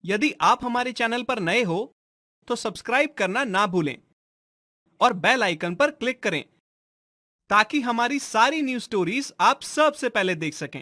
यदि आप हमारे चैनल पर नए हो तो सब्सक्राइब करना ना भूलें और बेल आइकन पर क्लिक करें ताकि हमारी सारी न्यूज स्टोरीज आप सबसे पहले देख सकें।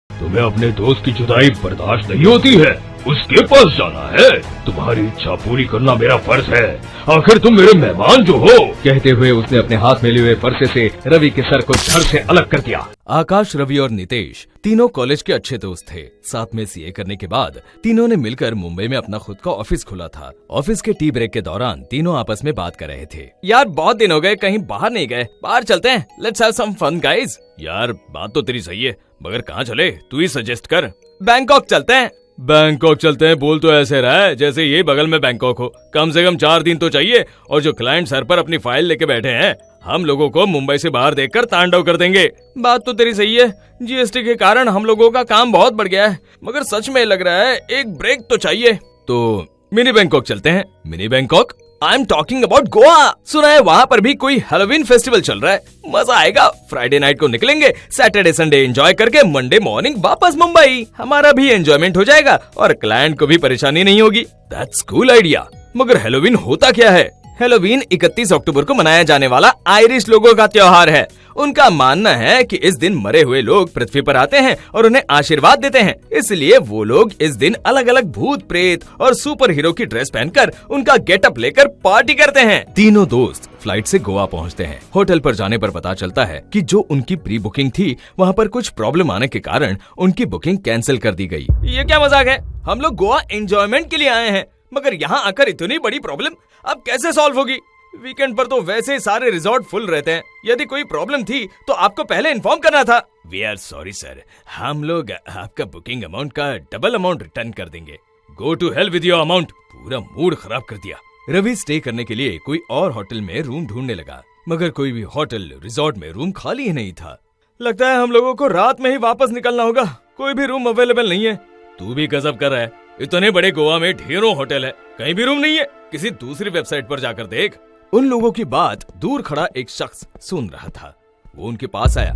तुम्हें अपने दोस्त की जुदाई बर्दाश्त नहीं होती है, उसके पास जाना है। तुम्हारी इच्छा पूरी करना मेरा फर्ज है, आखिर तुम मेरे मेहमान जो हो। कहते हुए उसने अपने हाथ में लिए हुए फरसे से रवि के सर को धड़ से अलग कर दिया। आकाश, रवि और नितेश तीनों कॉलेज के अच्छे दोस्त थे। साथ में सीए करने के बाद तीनों ने मिलकर मुंबई में अपना खुद का ऑफिस खोला था। ऑफिस के टी ब्रेक के दौरान तीनों आपस में बात कर रहे थे। यार बहुत दिन हो गए कहीं बाहर नहीं गए, बाहर चलते हैं, let's have some fun guys. यार बात तो तेरी सही है, मगर कहाँ चले, तू ही सजेस्ट कर। बैंकॉक चलते हैं। बैंकॉक चलते हैं बोल तो ऐसे रहा है जैसे ये बगल में बैंकॉक हो। कम से कम 4 दिन तो चाहिए, और जो क्लाइंट सर पर अपनी फाइल लेके बैठे हैं, हम लोगों को मुंबई से बाहर देखकर तांडव कर देंगे। बात तो तेरी सही है, जीएसटी के कारण हम लोगों का काम बहुत बढ़ गया है, मगर सच में लग रहा है एक ब्रेक तो चाहिए। तो मिनी बैंकॉक चलते हैं। Mini Bangkok? I am talking about Goa. सुना है वहाँ पर भी कोई हैलोवीन फेस्टिवल चल रहा है, मजा आएगा। फ्राइडे नाइट को निकलेंगे, सैटरडे संडे एंजॉय करके मंडे मॉर्निंग वापस मुंबई। हमारा भी एंजॉयमेंट हो जाएगा और क्लाइंट को भी परेशानी नहीं होगी। That's cool idea. मगर हैलोवीन होता क्या है? हैलोवीन 31 अक्टूबर को मनाया जाने वाला आयरिश लोगों का त्योहार है। उनका मानना है कि इस दिन मरे हुए लोग पृथ्वी पर आते हैं और उन्हें आशीर्वाद देते हैं, इसलिए वो लोग इस दिन अलग अलग भूत प्रेत और सुपर हीरो की ड्रेस पहनकर उनका गेटअप लेकर पार्टी करते हैं। तीनों दोस्त फ्लाइट से गोवा पहुंचते हैं। होटल पर जाने पर पता चलता है कि जो उनकी प्री बुकिंग थी वहाँ पर कुछ प्रॉब्लम आने के कारण उनकी बुकिंग कैंसिल कर दी गई। ये क्या मजाक है? हम लोग गोवा एंजॉयमेंट के लिए आए हैं, मगर यहाँ आकर इतनी बड़ी प्रॉब्लम अब कैसे सॉल्व होगी? वीकेंड पर तो वैसे ही सारे रिजॉर्ट फुल रहते हैं, यदि कोई प्रॉब्लम थी तो आपको पहले इन्फॉर्म करना था। वी आर सॉरी सर, हम लोग आपका बुकिंग अमाउंट का डबल अमाउंट रिटर्न कर देंगे। Go to hell with your amount. पूरा मूड खराब कर दिया। रवि स्टे करने के लिए कोई और होटल में रूम ढूंढने लगा, मगर कोई भी होटल रिजॉर्ट में रूम खाली ही नहीं था। लगता है हम लोगों को रात में ही वापस निकलना होगा, कोई भी रूम अवेलेबल नहीं है। तू भी गजब कर रहा है, इतने बड़े गोवा में ढेरों होटल है, कहीं भी रूम नहीं है। किसी दूसरी वेबसाइट पर जाकर देख। उन लोगों की बात दूर खड़ा एक शख्स सुन रहा था। वो उनके पास आया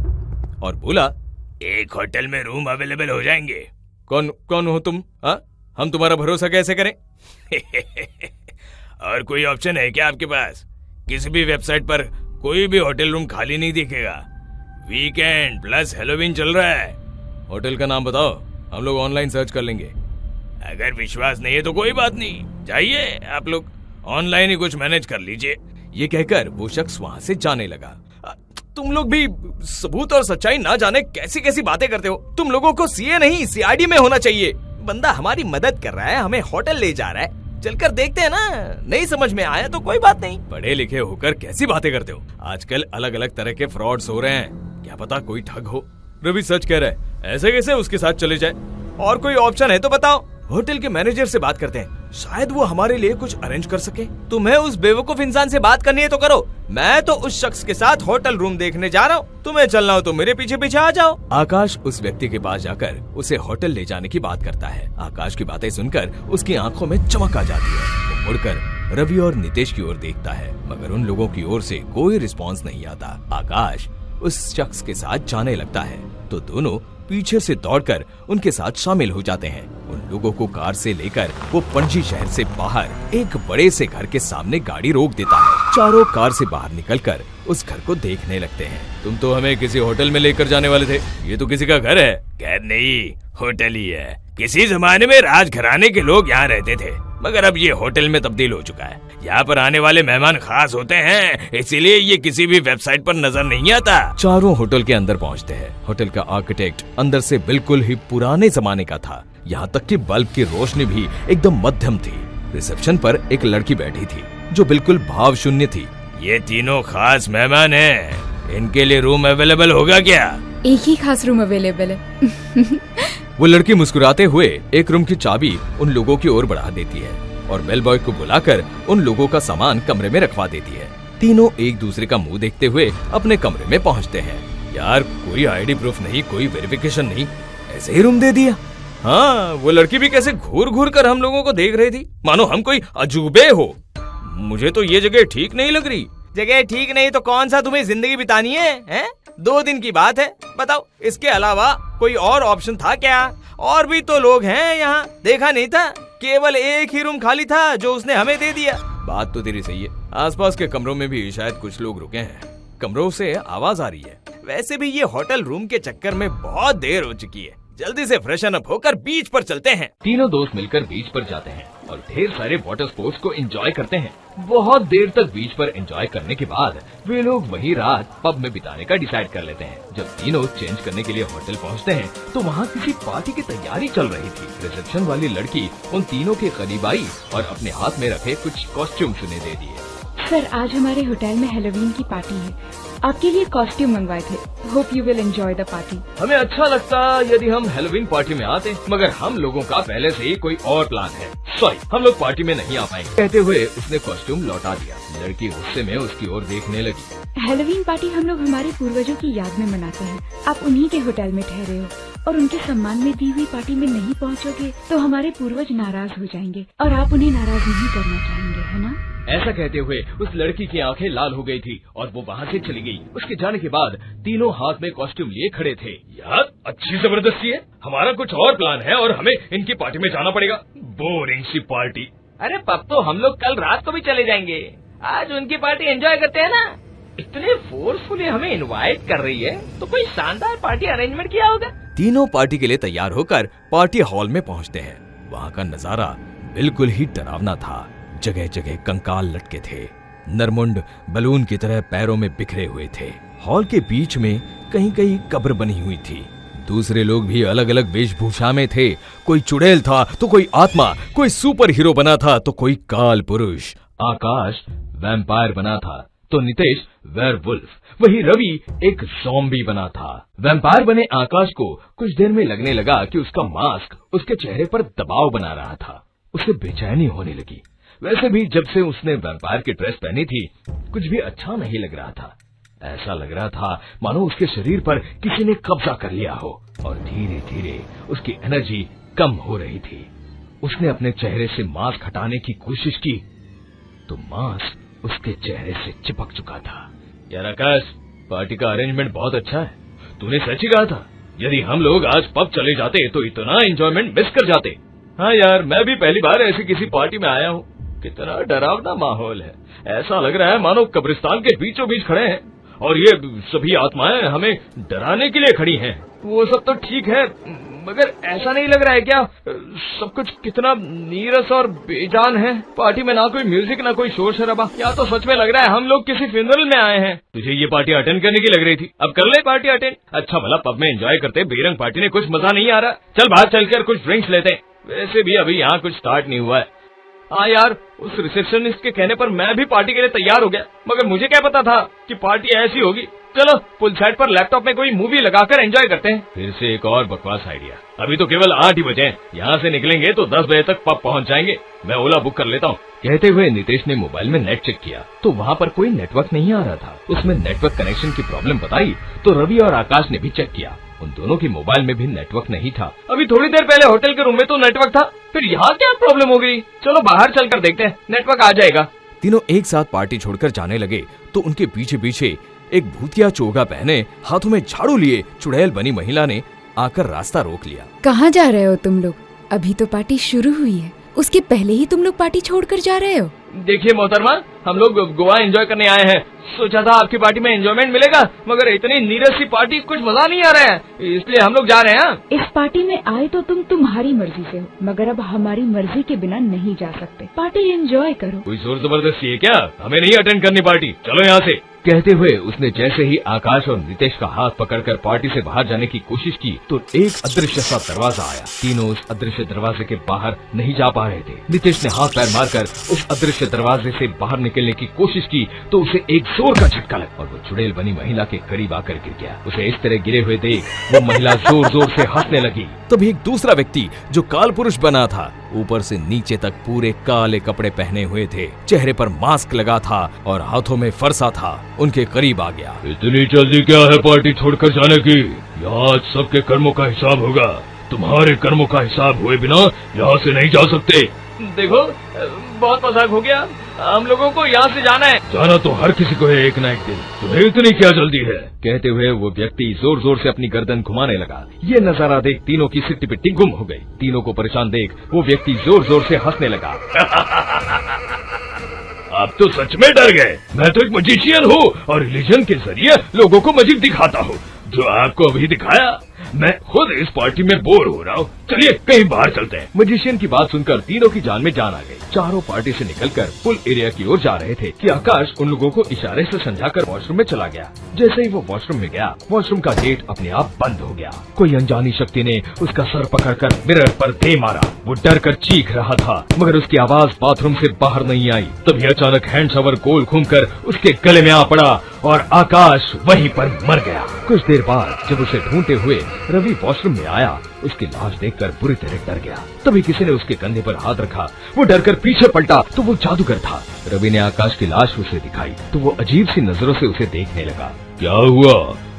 और बोला, एक होटल में रूम अवेलेबल हो जाएंगे। कौन हो तुम? हम तुम्हारा भरोसा कैसे करें? और कोई ऑप्शन है क्या आपके पास? किसी भी वेबसाइट पर कोई भी होटल रूम खाली नहीं दिखेगा। वीकेंड प्लस हैलोवीन चल रहा है। होटल का नाम बताओ, हम लोग ऑनलाइन सर्च कर लेंगे। अगर विश्वास नहीं है तो कोई बात नहीं, जाइए आप लोग ऑनलाइन ही कुछ मैनेज कर लीजिए। ये कहकर वो शख्स वहाँ से जाने लगा। तुम लोग भी सबूत और सच्चाई ना जाने कैसी कैसी बातें करते हो। तुम लोगों को सीए नहीं सीआईडी में होना चाहिए। बंदा हमारी मदद कर रहा है, हमें होटल ले जा रहा है, चलकर देखते हैं ना। नहीं समझ में आया तो कोई बात नहीं। पढ़े लिखे होकर कैसी बातें करते हो? आजकल अलग अलग तरह के फ्रॉड्स हो रहे हैं, क्या पता कोई ठग हो। रवि सच कह रहा है, ऐसे कैसे उसके साथ चले जाए? और कोई ऑप्शन है तो बताओ। होटल के मैनेजर से बात करते हैं, शायद वो हमारे लिए कुछ अरेंज कर सके। तुम्हें उस बेवकूफ इंसान से बात करनी है तो करो, मैं तो उस शख्स के साथ होटल रूम देखने जा रहा हूँ। तुम्हें चलना हो तो मेरे पीछे पीछे आ जाओ। आकाश उस व्यक्ति के पास जाकर उसे होटल ले जाने की बात करता है। आकाश की बातें सुनकर उसकी आंखों में चमक आ जाती है। वो मुड़कर रवि और नितेश की ओर देखता है, मगर उन लोगों की ओर से कोई रिस्पॉन्स नहीं आता। आकाश उस शख्स के साथ जाने लगता है तो दोनों पीछे से दौड़कर उनके साथ शामिल हो जाते हैं। उन लोगों को कार से लेकर वो पणजी शहर से बाहर एक बड़े से घर के सामने गाड़ी रोक देता है। चारों कार से बाहर निकलकर उस घर को देखने लगते हैं। तुम तो हमें किसी होटल में लेकर जाने वाले थे, ये तो किसी का घर है। घर नहीं, होटल ही है। किसी जमाने में राजघराने के लोग यहाँ रहते थे, मगर अब ये होटल में तब्दील हो चुका है। यहाँ पर आने वाले मेहमान खास होते हैं, इसीलिए ये किसी भी वेबसाइट पर नजर नहीं आता। चारों होटल के अंदर पहुँचते हैं। होटल का आर्किटेक्ट अंदर से बिल्कुल ही पुराने जमाने का था, यहाँ तक कि बल्ब की रोशनी भी एकदम मध्यम थी। रिसेप्शन पर एक लड़की बैठी थी जो बिल्कुल भाव शून्य थी। ये तीनों खास मेहमान हैं, इनके लिए रूम अवेलेबल होगा क्या? एक ही खास रूम अवेलेबल है। वो लड़की मुस्कुराते हुए एक रूम की चाबी उन लोगों की ओर बढ़ा देती है और बेल बॉय को बुलाकर उन लोगों का सामान कमरे में रखवा देती है। तीनों एक दूसरे का मुंह देखते हुए अपने कमरे में पहुंचते हैं। यार कोई आईडी प्रूफ नहीं, कोई वेरिफिकेशन नहीं, ऐसे ही रूम दे दिया। हाँ, वो लड़की भी कैसे घूर घूर कर हम लोगों को देख रही थी, मानो हम कोई अजूबे हो। मुझे तो ये जगह ठीक नहीं लग रही। जगह ठीक नहीं तो कौन सा तुम्हें जिंदगी बितानी है? 2 दिन की बात है, बताओ इसके अलावा कोई और ऑप्शन था क्या? और भी तो लोग हैं यहाँ, देखा नहीं था? केवल एक ही रूम खाली था जो उसने हमें दे दिया। बात तो तेरी सही है, आसपास के कमरों में भी शायद कुछ लोग रुके हैं। कमरों से आवाज आ रही है। वैसे भी ये होटल रूम के चक्कर में बहुत देर हो चुकी है, जल्दी से फ्रेशन अप होकर बीच पर चलते हैं। तीनों दोस्त मिलकर बीच पर जाते हैं और ढेर सारे वाटर स्पोर्ट्स को एंजॉय करते हैं। बहुत देर तक बीच पर एंजॉय करने के बाद वे लोग वही रात पब में बिताने का डिसाइड कर लेते हैं। जब तीनों चेंज करने के लिए होटल पहुंचते हैं तो वहां किसी पार्टी की तैयारी चल रही थी। रिसेप्शन वाली लड़की उन तीनों के करीब आई और अपने हाथ में रखे कुछ कॉस्ट्यूम्स उन्हें दे दिए। सर, आज हमारे होटल में हैलोवीन की पार्टी है, आपके लिए कॉस्ट्यूम मंगवाए थे। Hope you will enjoy the party. हमें अच्छा लगता यदि हम हैलोवीन पार्टी में आते, मगर हम लोगों का पहले से ही कोई और प्लान है। सॉरी, हम लोग पार्टी में नहीं आ पाएंगे। कहते हुए उसने कॉस्ट्यूम लौटा दिया। लड़की गुस्से में उसकी ओर देखने लगी। हैलोवीन पार्टी हम लोग हमारे पूर्वजों की याद में मनाते हैं। आप उन्हीं के होटल में ठहरे हो और उनके सम्मान में दी हुई पार्टी में नहीं पहुंचोगे तो हमारे पूर्वज नाराज हो जाएंगे और आप उन्हें नाराज नहीं करना चाहेंगे, है ना? ऐसा कहते हुए उस लड़की की आंखें लाल हो गई थी और वो वहाँ से चली गई। उसके जाने के बाद तीनों हाथ में कॉस्ट्यूम लिए खड़े थे। यार अच्छी जबरदस्ती है, हमारा कुछ और प्लान है और हमें इनकी पार्टी में जाना पड़ेगा। बोरिंग सी पार्टी। अरे पब तो हम लोग कल रात को भी चले जाएंगे, आज उनकी पार्टी एंजॉय करते हैं ना। इतने फोर्सफुली हमें इनवाइट कर रही है तो कोई शानदार पार्टी अरेंजमेंट किया होगा। तीनों पार्टी के लिए तैयार होकर पार्टी हॉल में पहुंचते हैं। वहाँ का नजारा बिल्कुल ही डरावना था। जगह जगह कंकाल लटके थे, नरमुंड बलून की तरह पैरों में बिखरे हुए थे। हॉल के बीच में कहीं कहीं कब्र बनी हुई थी। दूसरे लोग भी अलग अलग वेशभूषा में थे। कोई चुड़ैल था तो कोई आत्मा, कोई सुपर हीरो बना था तो कोई काल पुरुष। आकाश वैम्पायर बना था तो नितेश वेयरवुल्फ, वही रवि एक ज़ॉम्बी बना था। वैम्पायर बने आकाश को कुछ देर में लगने लगा कि उसका मास्क उसके चेहरे पर दबाव बना रहा था। उसे बेचैनी होने लगी। वैसे भी जब से उसने वैम्पायर की ड्रेस पहनी थी कुछ भी अच्छा नहीं लग रहा था। ऐसा लग रहा था मानो उसके शरीर पर किसी ने कब्जा कर लिया हो और धीरे धीरे उसकी एनर्जी कम हो रही थी। उसने अपने चेहरे से मास्क हटाने की कोशिश की तो मास्क उसके चेहरे से चिपक चुका था। यार आकाश, पार्टी का अरेंजमेंट बहुत अच्छा है, तूने सच ही कहा था। यदि हम लोग आज पब चले जाते तो इतना एंजॉयमेंट मिस कर जाते। हाँ यार, मैं भी पहली बार ऐसी किसी पार्टी में आया हूँ। कितना डरावना माहौल है, ऐसा लग रहा है मानो कब्रिस्तान के बीचों बीच खड़े हैं और ये सभी आत्माएं हमें डराने के लिए खड़ी हैं। वो सब तो ठीक है, मगर ऐसा नहीं लग रहा है क्या सब कुछ कितना नीरस और बेजान है। पार्टी में ना कोई म्यूजिक ना कोई शोर शराबा। या तो सच में लग रहा है हम लोग किसी फ्यूनरल में आए हैं। तुझे ये पार्टी अटेंड करने की लग रही थी, अब कर ले पार्टी अटेंड। अच्छा भला पब में एंजॉय करते, बेरंग पार्टी में कुछ मजा नहीं आ रहा। चल बाहर चलकर कुछ ड्रिंक्स लेते हैं। वैसे भी अभी यहाँ कुछ स्टार्ट नहीं हुआ है। हाँ यार, उस रिसेप्शनिस्ट के कहने पर मैं भी पार्टी के लिए तैयार हो गया, मगर मुझे क्या पता था कि पार्टी ऐसी होगी। चलो पुल साइड पर लैपटॉप में कोई मूवी लगाकर एंजॉय करते हैं। फिर से एक और बकवास आइडिया। अभी तो केवल 8 ही बजे हैं, यहाँ से निकलेंगे तो 10 बजे तक पब पहुँच जाएंगे। मैं ओला बुक कर लेता हूँ। कहते हुए नितेश ने मोबाइल में नेट चेक किया तो वहाँ पर कोई नेटवर्क नहीं आ रहा था। उसमें नेटवर्क कनेक्शन की प्रॉब्लम बताई तो रवि और आकाश ने भी चेक किया। उन दोनों की मोबाइल में भी नेटवर्क नहीं था। अभी थोड़ी देर पहले होटल के रूम में तो नेटवर्क था, फिर यहाँ क्या प्रॉब्लम हो गई? चलो बाहर चलकर देखते हैं, नेटवर्क आ जाएगा। तीनों एक साथ पार्टी छोड़कर जाने लगे तो उनके पीछे पीछे एक भूतिया चोगा पहने, हाथों में झाड़ू लिए चुड़ैल बनी महिला ने आकर रास्ता रोक लिया। कहाँ जा रहे हो तुम लोग? अभी तो पार्टी शुरू हुई है, उसके पहले ही तुम लोग पार्टी छोड़कर जा रहे हो। देखिए मोहतरमा, हम लोग गोवा एंजॉय करने आए हैं। सोचा था आपकी पार्टी में एंजॉयमेंट मिलेगा, मगर इतनी नीरस सी पार्टी कुछ मजा नहीं आ रहा है, इसलिए हम लोग जा रहे हैं। इस पार्टी में आए तो तुम तुम्हारी मर्जी से हो, मगर अब हमारी मर्जी के बिना नहीं जा सकते। पार्टी एंजॉय करो। कोई जोर जबरदस्ती है क्या? हमें नहीं अटेंड करनी पार्टी, चलो यहाँ से। कहते हुए उसने जैसे ही आकाश और नितेश का हाथ पकड़कर पार्टी से बाहर जाने की कोशिश की तो एक अदृश्य सा दरवाजा आया। तीनों उस अदृश्य दरवाजे के बाहर नहीं जा पा रहे थे। नितेश ने हाथ पैर मारकर उस अदृश्य दरवाजे से बाहर निकलने की कोशिश की तो उसे एक जोर का झटका लगा और वो चुड़ैल बनी महिला के करीब आकर गिर गया। उसे इस तरह गिरे हुए देख वो महिला जोर जोर से हंसने लगी। तभी एक दूसरा व्यक्ति जो काल पुरुष बना था, ऊपर से नीचे तक पूरे काले कपड़े पहने हुए थे, चेहरे पर मास्क लगा था और हाथों में फरसा था, उनके करीब आ गया। इतनी जल्दी क्या है पार्टी छोड़कर जाने की? यहाँ सबके कर्मों का हिसाब होगा। तुम्हारे कर्मों का हिसाब हुए बिना यहाँ से नहीं जा सकते। देखो बहुत मजाक हो गया, हम लोगों को यहाँ से जाना है। जाना तो हर किसी को है एक ना एक दिन, तुम्हें इतनी क्या जल्दी है? कहते हुए वो व्यक्ति जोर जोर से अपनी गर्दन घुमाने लगा। ये नजारा देख तीनों की सिट्टी पिट्टी गुम हो गई। तीनों को परेशान देख वो व्यक्ति जोर जोर से हंसने लगा। आप तो सच में डर गए। मैं तो एक मजिशियन हूँ और रिलीजन के जरिए लोगों को मैजिक दिखाता हूँ, जो आपको अभी दिखाया। मैं खुद इस पार्टी में बोर हो रहा हूँ, चलिए कहीं बाहर चलते हैं। मजिशियन की बात सुनकर तीनों की जान में जान आ गई। चारों पार्टी से निकलकर पुल एरिया की ओर जा रहे थे कि आकाश उन लोगों को इशारे से समझाकर वॉशरूम में चला गया। जैसे ही वो वॉशरूम में गया, वॉशरूम का गेट अपने आप बंद हो गया। कोई अनजानी शक्ति ने उसका सर पकड़कर मिरर पर दे मारा। वो डर कर चीख रहा था, मगर उसकी आवाज बाथरूम से बाहर नहीं आई। तभी अचानक हैंड शावर गोल घूमकर उसके गले में आ पड़ा और आकाश वहीं पर मर गया। कुछ देर बाद जब उसे ढूंढते हुए रवि वॉशरूम में आया, उसकी लाश देखकर बुरी तरह डर गया। तभी किसी ने उसके कंधे पर हाथ रखा। वो डरकर पीछे पलटा तो वो जादूगर था। रवि ने आकाश की लाश उसे दिखाई तो वो अजीब सी नजरों से उसे देखने लगा। क्या हुआ?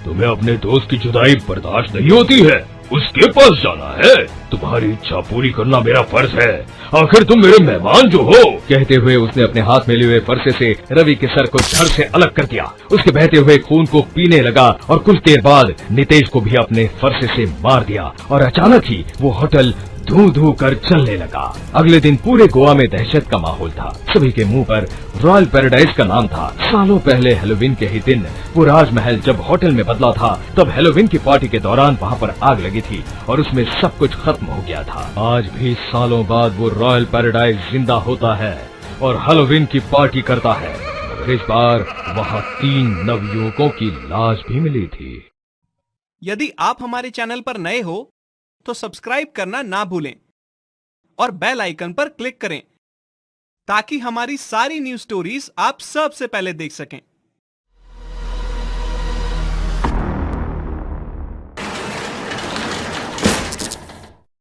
तुम्हें अपने दोस्त की जुदाई बर्दाश्त नहीं होती है? उसके पास जाना है? तुम्हारी इच्छा पूरी करना मेरा फर्ज है, आखिर तुम मेरे मेहमान जो हो। कहते हुए उसने अपने हाथ में लिए हुए फरसे से रवि के सर को धड़ से अलग कर दिया। उसके बहते हुए खून को पीने लगा और कुछ देर बाद नितेश को भी अपने फरसे से मार दिया और अचानक ही वो होटल धू धू कर चलने लगा। अगले दिन पूरे गोवा में दहशत का माहौल था। सभी के मुंह पर रॉयल पैराडाइज का नाम था। सालों पहले हेलोवीन के ही दिन वो राजमहल जब होटल में बदला था, तब हेलोवीन की पार्टी के दौरान वहाँ पर आग लगी थी और उसमें सब कुछ खत्म हो गया था। आज भी सालों बाद वो रॉयल पैराडाइज जिंदा होता है और हेलोवीन की पार्टी करता है। मगर इस बार वहाँ 3 नवयुवकों की लाश भी मिली थी। यदि आप हमारे चैनल पर नए हो तो सब्सक्राइब करना ना भूलें और बेल आइकन पर क्लिक करें ताकि हमारी सारी न्यूज स्टोरीज आप सबसे पहले देख सकें।